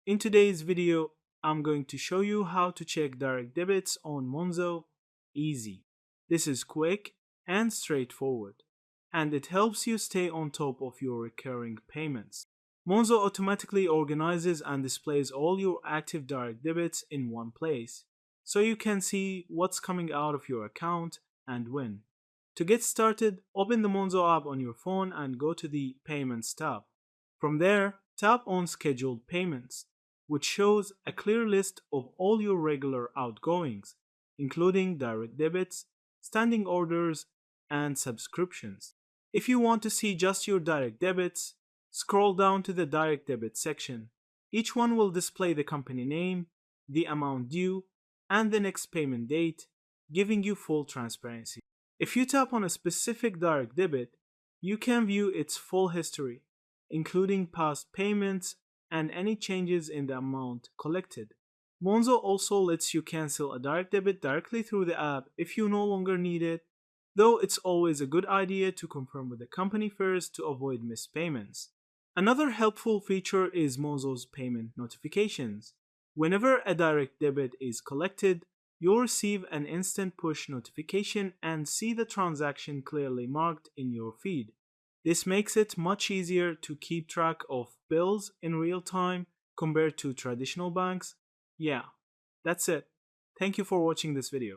In today's video, I'm going to show you how to check direct debits on Monzo easy. This is quick and straightforward, and it helps you stay on top of your recurring payments. Monzo automatically organizes and displays all your active direct debits in one place, so you can see what's coming out of your account and when. To get started, open the Monzo app on your phone and go to the Payments tab. From there, tap on Scheduled Payments, which shows a clear list of all your regular outgoings, including direct debits, standing orders, and subscriptions. If you want to see just your direct debits, scroll down to the Direct Debit section. Each one will display the company name, the amount due, and the next payment date, giving you full transparency. If you tap on a specific direct debit, you can view its full history, including past payments and any changes in the amount collected. Monzo also lets you cancel a direct debit directly through the app if you no longer need it, though it's always a good idea to confirm with the company first to avoid missed payments. Another helpful feature is Monzo's payment notifications. Whenever a direct debit is collected, you'll receive an instant push notification and see the transaction clearly marked in your feed. This makes it much easier to keep track of bills in real time compared to traditional banks. Yeah, that's it. Thank you for watching this video.